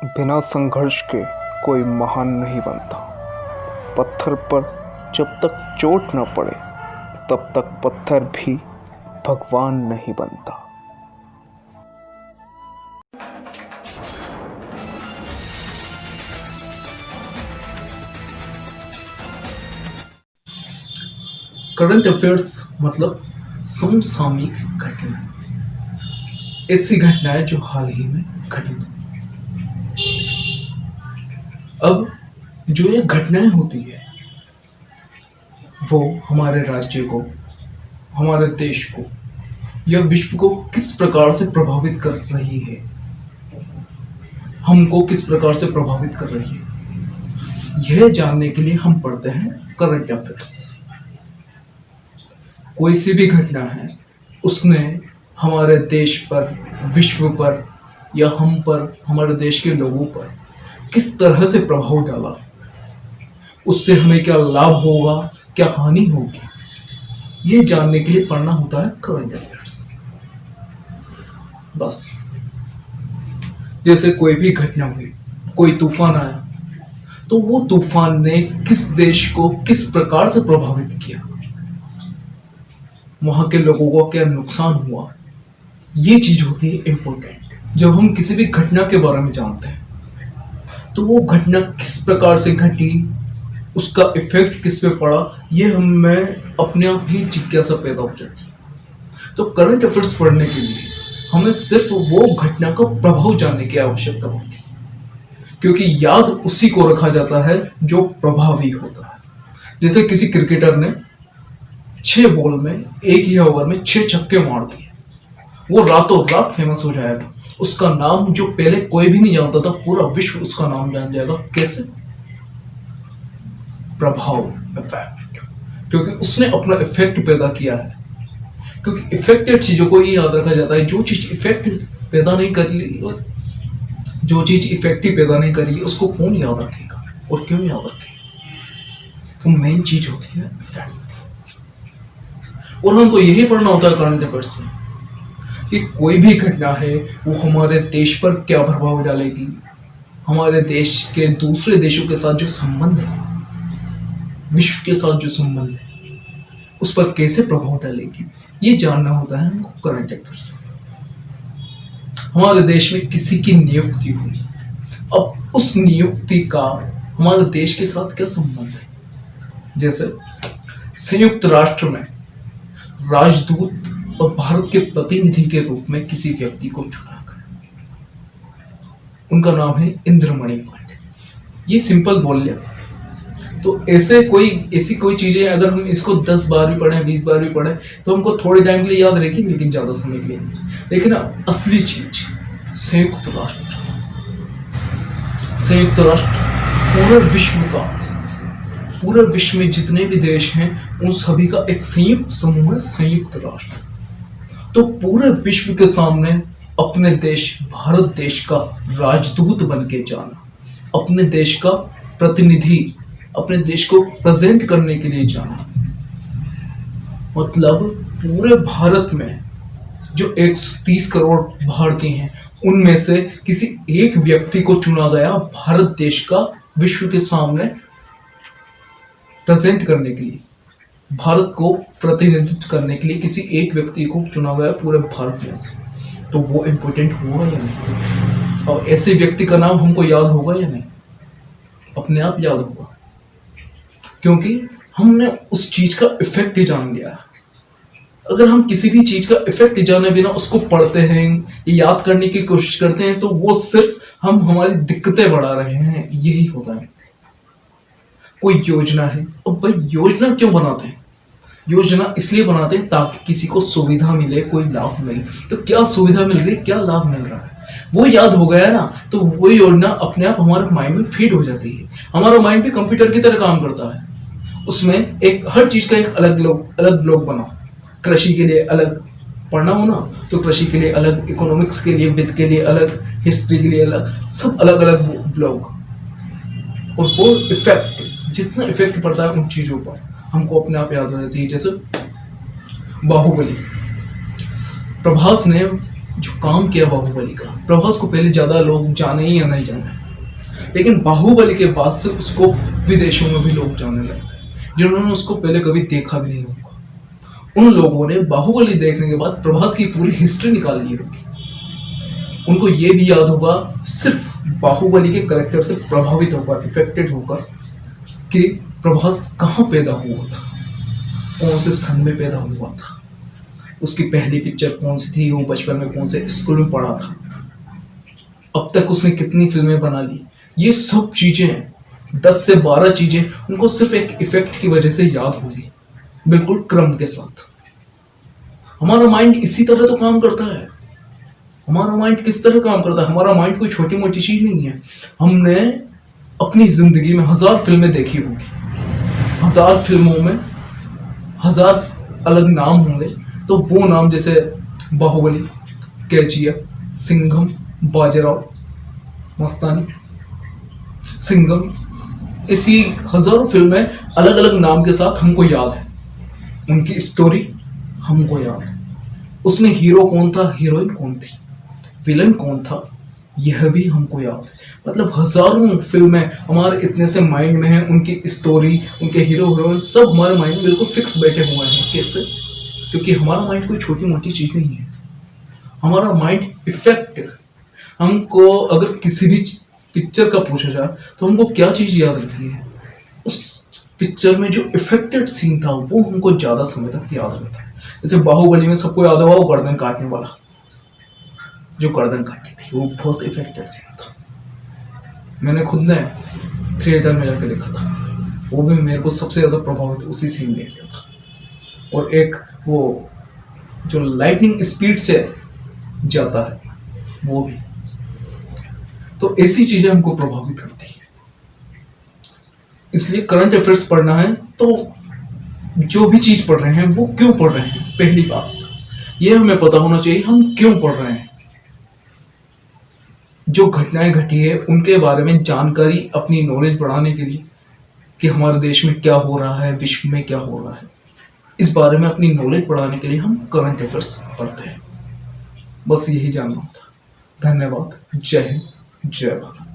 बिना संघर्ष के कोई महान नहीं बनता। पत्थर पर जब तक चोट न पड़े तब तक पत्थर भी भगवान नहीं बनता। करंट अफेयर्स मतलब समसामयिक घटना, ऐसी घटनाएं जो हाल ही में घटित। अब जो ये घटनाएं होती है वो हमारे राज्य को, हमारे देश को या विश्व को किस प्रकार से प्रभावित कर रही है, हमको किस प्रकार से प्रभावित कर रही है, यह जानने के लिए हम पढ़ते हैं करंट अफेयर्स। कोई सी भी घटना है उसने हमारे देश पर, विश्व पर या हम पर, हमारे देश के लोगों पर किस तरह से प्रभाव डाला, उससे हमें क्या लाभ होगा, क्या हानि होगी, ये जानने के लिए पढ़ना होता है करंट अफेयर्स। बस जैसे कोई भी घटना हुई, कोई तूफान आया तो वो तूफान ने किस देश को किस प्रकार से प्रभावित किया, वहां के लोगों को क्या नुकसान हुआ, ये चीज होती है इम्पोर्टेंट। जब हम किसी भी घटना के बारे में जानते हैं तो वो घटना किस प्रकार से घटी, उसका इफेक्ट किस पे पड़ा, ये हमें अपने आप ही जिज्ञासा पैदा हो जाती है। तो करंट अफेयर्स पढ़ने के लिए हमें सिर्फ वो घटना का प्रभाव जानने की आवश्यकता होती है, क्योंकि याद उसी को रखा जाता है जो प्रभावी होता है। जैसे किसी क्रिकेटर ने 6 बॉल में एक ही ओवर में 6 छक्के मार दिए, वो रातों रात फेमस हो जाएगा। उसका नाम जो पहले कोई भी नहीं जानता था, पूरा विश्व उसका नाम जान जाएगा। कैसे? प्रभाव, इफेक्ट, क्योंकि उसने अपना इफेक्ट पैदा किया है। क्योंकि इफेक्टेड चीजों को ही याद रखा जाता है। जो चीज इफेक्ट पैदा नहीं कर ली, जो चीज इफेक्टिव पैदा नहीं करेगी, उसको कौन याद रखेगा और क्यों याद रखेगा? वो मेन चीज होती है इफेक्ट। और हमको यही पढ़ना होता है करंट अफेयर्स में कि कोई भी घटना है वो हमारे देश पर क्या प्रभाव डालेगी, हमारे देश के दूसरे देशों के साथ जो संबंध है, विश्व के साथ जो संबंध है, उस पर कैसे प्रभाव डालेगी, ये जानना होता है हमको करंट अफेयर्स में। हमारे देश में किसी की नियुक्ति हुई, अब उस नियुक्ति का हमारे देश के साथ क्या संबंध है। जैसे संयुक्त राष्ट्र में राजदूत और भारत के प्रतिनिधि के रूप में किसी व्यक्ति को चुना गया, उनका नाम है इंद्रमणि पांडे। ये सिंपल बोल लिया तो ऐसी कोई चीजें अगर हम इसको 10 बार भी पढ़े, 20 बार भी पढ़े तो हमको थोड़े टाइम के लिए याद रहेगी, लेकिन ज्यादा समय के लिए नहीं। लेकिन असली चीज संयुक्त राष्ट्र पूरे विश्व में जितने भी देश हैं उन सभी का एक संयुक्त समूह है, संयुक्त राष्ट्र। तो पूरे विश्व के सामने अपने देश, भारत देश का राजदूत बन के जाना, अपने देश का प्रतिनिधि, अपने देश को प्रेजेंट करने के लिए जाना, मतलब पूरे भारत में जो 130 करोड़ भारतीय हैं उनमें से किसी एक व्यक्ति को चुना गया भारत देश का विश्व के सामने प्रेजेंट करने के लिए, भारत को प्रतिनिधित्व करने के लिए किसी एक व्यक्ति को चुना गया पूरे भारत में से। तो वो इम्पोर्टेंट हुआ या नहीं? और ऐसे व्यक्ति का नाम हमको याद होगा या नहीं? अपने आप याद होगा, क्योंकि हमने उस चीज का इफेक्ट ही जान लिया। अगर हम किसी भी चीज का इफेक्ट जाने बिना उसको पढ़ते हैं, याद करने की कोशिश करते हैं, तो वो सिर्फ हम हमारी दिक्कतें बढ़ा रहे हैं। यही होता है। कोई योजना है, अब भाई योजना क्यों बनाते हैं? योजना इसलिए बनाते हैं ताकि किसी को सुविधा मिले, कोई लाभ मिले। तो क्या सुविधा मिल रही है, क्या लाभ मिल रहा है, वो याद हो गया ना, तो वो योजना अपने आप हमारे माइंड में फीड हो जाती है। हमारा माइंड भी कंप्यूटर की तरह काम करता है। उसमें एक हर चीज का एक अलग ब्लॉक बनाओ। कृषि के लिए अलग पढ़ना हो ना, तो कृषि के लिए अलग, इकोनॉमिक्स के लिए, वित्त के लिए अलग, हिस्ट्री के लिए अलग, सब अलग अलग ब्लॉक। और वो इफेक्ट, जितना इफेक्ट पड़ता है उन चीजों पर, हमको अपने आप याद हो जाती है। जैसे बाहुबली, प्रभास ने जो काम किया बाहुबली का, प्रभास को पहले ज्यादा लोग जाने ही या नहीं जाने, लेकिन बाहुबली के बाद से उसको विदेशों में भी लोग जानने लगे जिन्होंने उसको पहले कभी देखा भी नहीं होगा। उन लोगों ने बाहुबली देखने के बाद प्रभास की पूरी हिस्ट्री निकाल ली होगी। उनको ये भी याद होगा, सिर्फ बाहुबली के करेक्टर से प्रभावित होकर, इफेक्टेड होकर, कि प्रभास कहाँ पैदा हुआ था, कौन से सन में पैदा हुआ था, उसकी पहली पिक्चर कौन सी थी, वो बचपन में कौन से स्कूल में पढ़ा था, अब तक उसने कितनी फिल्में बना ली। ये सब चीजें 10 से 12 चीजें उनको सिर्फ एक इफेक्ट की वजह से याद होगी, बिल्कुल क्रम के साथ। हमारा माइंड इसी तरह तो काम करता है। हमारा माइंड किस तरह काम करता है? हमारा माइंड कोई छोटी मोटी चीज नहीं है। हमने अपनी जिंदगी में 1000 फिल्में देखी होंगी, 1000 फिल्मों में 1000 अलग नाम होंगे, तो वो नाम जैसे बाहुबली, केजीएफ, सिंघम, बाजीराव मस्तानी, सिंघम, इसी हजारों फिल्में अलग अलग नाम के साथ हमको याद है, उनकी स्टोरी हमको याद है, उसमें हीरो कौन था, हीरोइन कौन थी, विलन कौन था, यह भी हमको याद है। मतलब हजारों फिल्में हमारे इतने से माइंड में हैं, उनकी स्टोरी, उनके हीरो हीरोइन सब हमारे माइंड में बिल्कुल फिक्स बैठे हुए हैं। कैसे? क्योंकि हमारा माइंड कोई छोटी मोटी चीज नहीं है, हमारा माइंड इफेक्ट। हमको अगर किसी भी पिक्चर का पूछा जाए तो हमको क्या चीज याद रहती है, उस पिक्चर में जो इफेक्टेड सीन था वो हमको ज्यादा समय तक याद रहता है। जैसे बाहुबली में सबको याद होगा वो गर्दन काटने वाला, जो गर्दन काटी थी, वो बहुत इफेक्टेड सीन था। मैंने खुद ने थिएटर में जाकर देखा था, वो भी मेरे को सबसे ज्यादा प्रभावित उसी सीन ने किया था। और एक वो जो लाइटनिंग स्पीड से जाता है वो भी, तो ऐसी चीजें हमको प्रभावित करती है। इसलिए करंट अफेयर्स पढ़ना है तो जो भी चीज पढ़ रहे हैं वो क्यों पढ़ रहे हैं, पहली बात ये हमें पता होना चाहिए हम क्यों पढ़ रहे हैं। जो घटनाएं घटी है उनके बारे में जानकारी, अपनी नॉलेज बढ़ाने के लिए कि हमारे देश में क्या हो रहा है, विश्व में क्या हो रहा है, इस बारे में अपनी नॉलेज बढ़ाने के लिए हम करंट अफेयर्स पढ़ते हैं। बस यही जानना होता है। धन्यवाद। जय हिंद, जय भारत।